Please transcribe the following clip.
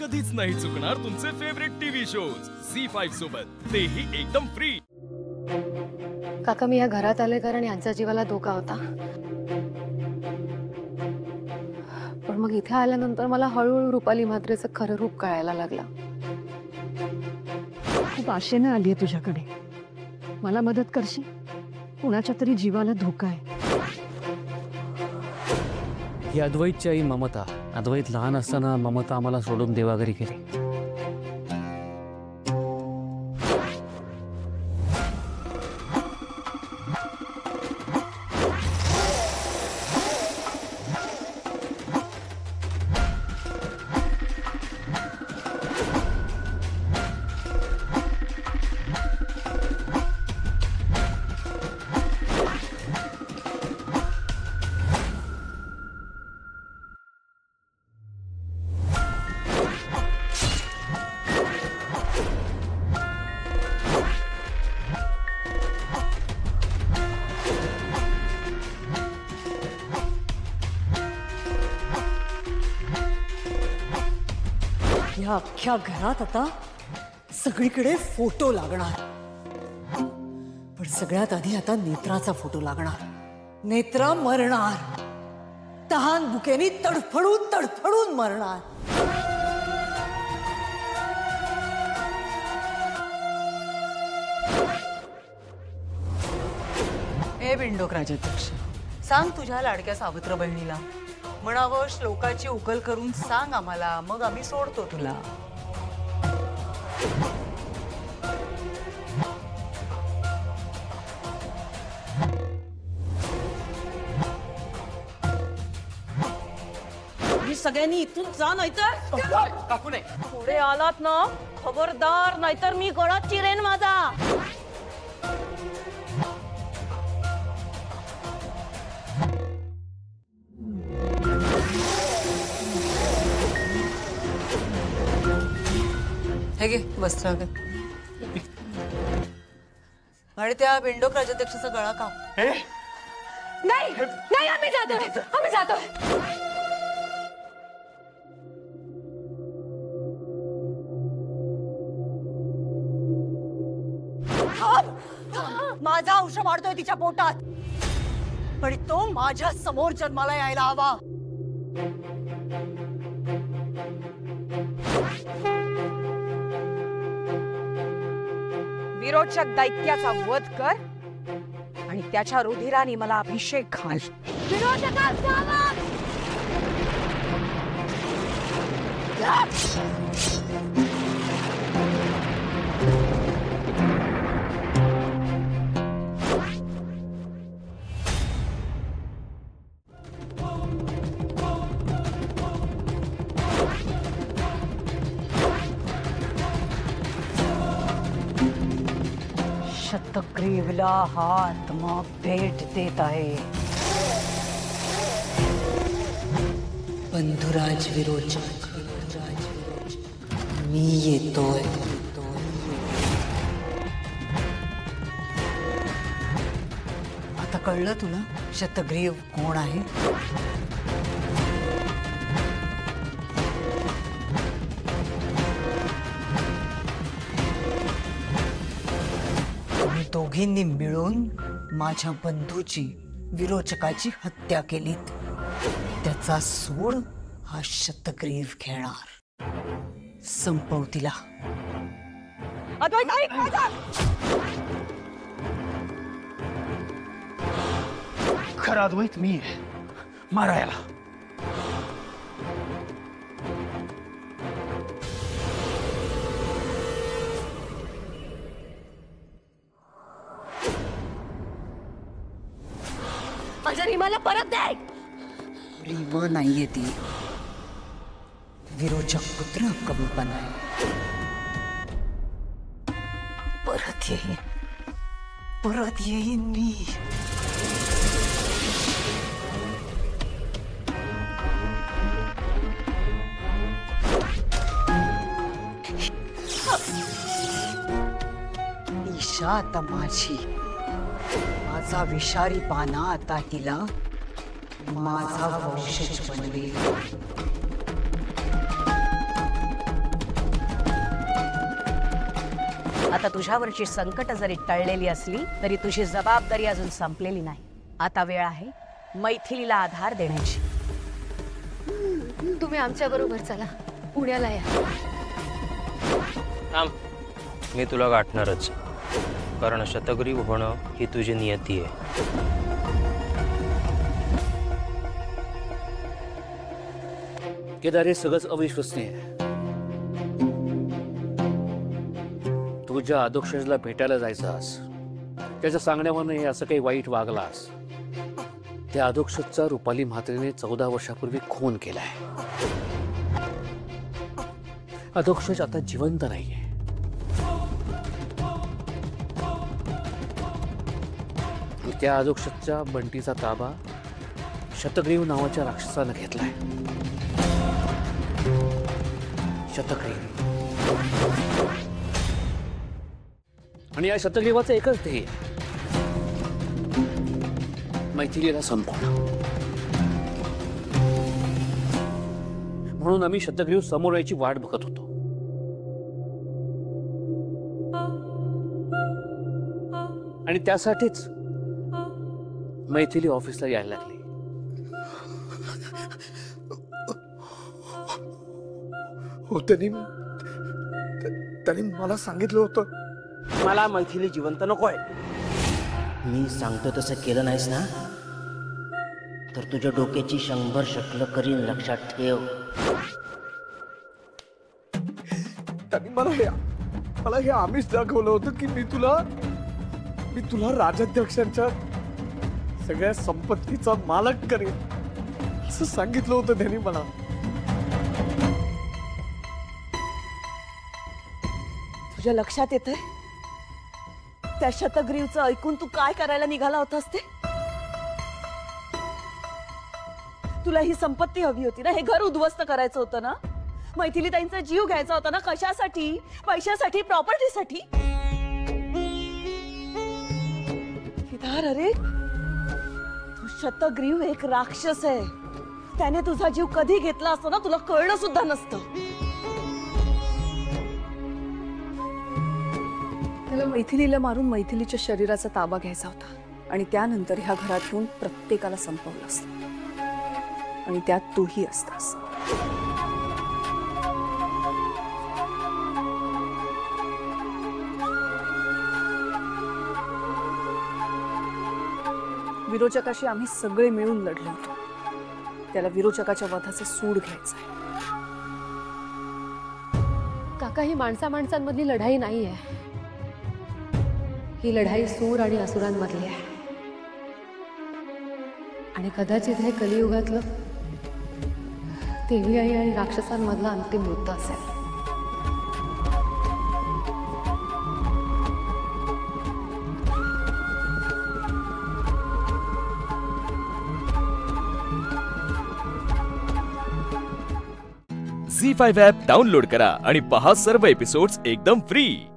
कधीच नाही चुकणार तुमचे फेवरेट टीव्ही शोज झी5 सोबत, तेही एकदम फ्री। काका मी या घरात आले कारण यांच्या जीवाला धोका होता, पण मग इथे आल्यानंतर मला हळूहळू रुपाली म्हात्रेचं खरं रूप कळायला लागलं। खूप आशेने आलीये तुझ्याकडे, मला मदत करशील? कुणाच्या तरी जीवाला धोका आहे। ही अद्वैतची आई ममता। अद्वैत लहान असताना ममता आम्हाला सोडून देवाघरी गेली। या अख्ख्या घरात आता सगळीकडे फोटो लागणार, पण सगळ्यात आधी आता नेत्राचा फोटो लागणार। नेत्रा मरणार, तहान भुकेनी तडफडून तडफडून मरणार। ए बिंडोक राजाध्यक्ष, सांग तुझ्या लाडक्या सावत्र बहिणीला, म्हणावं श्लोकाची उकल करून सांग आम्हाला, मग आम्ही सोडतो तुला। सगळ्यांनी इथून जा, नाहीतर काकू नाही, पुढे आलात ना खबरदार, नाहीतर मी गळा चिरेन माझा। हे घे वस्त्र, आणि त्या बिंडोक राजाध्यक्षाचा गळा काप। नाही नाही, आम्ही जातोय, आम्ही जातोय। माझा अंश वाढतोय तिच्या पोटात, पण तो माझ्या समोर जन्माला यायला हवा। विरोचक दैत्याचा वध कर आणि त्याच्या रुधिराने मला अभिषेक घाल। शतग्रीवला हा आत्मा भेट देत आहे। बंधुराज विरोचक, मी येतोय। आता कळलं तुला शतग्रीव कोण आहे? दोघींनी मिळून माझ्या बंधूची, विरोचकाची हत्या केलीत। त्याचा सूड हा शतग्रीव घेणार। संपव तिला। अद्वैत ऐक माझा। खरा अद्वैत मी आहे, मारायला। माझ्या रीमाला परत दे। रीमा नाहीये ती, विरोचक पुत्र कंपन आहे। परत येईन मी। ईशा आता माझी, माझा विषारी पाना आता तिला माझा वंशज बनवेल। आता तुझ्यावरची संकट जरी टळलेली असली तरी तुझी जबाबदारी अजून संपलेली नाही. आता वेळ आहे मैथिलीला आधार देण्याची. तुम्ही आमच्या बरोबर चला, पुण्याला या. थांब, मी तुला गाठणारच, कारण शतग्रीव होणं ही तुझी नियती आहे. केदार, हे सगळंच अविश्वसनीय आहे. तू ज्या अधोक्षजला भेटायला जायचास, त्याच्या सांगण्यावरनं हे असं काही वाईट वागलास, त्या अधोक्षजचा रुपाली म्हात्रेने 14 वर्षापूर्वी खून केलाय. अधोक्षज आता जिवंत नाहीये. त्या अधोक्षजच्या बंटीचा ताबा शतग्रीव नावाच्या राक्षसानं घेतलाय. शतग्रीव, आणि या शतग्रीवाचं एकच ध्येय, मैथिलीला संपवणं. म्हणून आम्ही शतग्रीव समोर यायची वाट बघत होतो. आणि त्यासाठीच मैथिली ऑफिसला यायला लागली. हो, त्यांनी मला सांगितलं होतं. मला मैथिली जिवंत नकोय. मी सांगतो तसं केलं नाहीस ना, तर तुझ्या डोक्याची 100 शकलं करीन, लक्षात ठेव. त्यांनी मला हे आम्हीच दाखवलं होतं की मी तुला राजाध्यक्षांच्या सगळ्या संपत्तीचा मालक करेन, असं सांगितलं होतं त्यांनी मला. तुझ्या लक्षात येतंय त्या शतग्रीवचं ऐकून तू काय करायला निघाला होतास ते? तुला ही संपत्ती हवी होती ना, हे घर उद्ध्वस्त करायचं होतं ना, मैथिली ताईंचा जीव घ्यायचा होता ना. कशासाठी? पैशासाठी, प्रॉपर्टीसाठी. केदार, अरे तू शतग्रीव एक राक्षस आहे. त्याने तुझा जीव कधी घेतला असतो ना, तुला कळलं सुद्धा नसतं. त्याला मैथिलीला मारून मैथिलीच्या शरीराचा ताबा घ्यायचा होता आणि त्यानंतर ह्या घरात येऊन प्रत्येकाला संपवलं असतं, आणि त्यात तूही असतास. विरोचकाशी आम्ही सगळे मिळून लढलो होतो. त्याला विरोचकाच्या वधाचं सूड घ्यायचंय. काका, ही माणसांमधली लढाई नाहीये, ही लढाई सूर आणि असुरांमधली आहे. आणि कदाचित हे कलियुगातलं देवी आई आणि राक्षसांमधला अंतिम युद्ध असेल. झी5 ॲप डाउनलोड करा आणि पहा सर्व एपिसोड्स एकदम फ्री.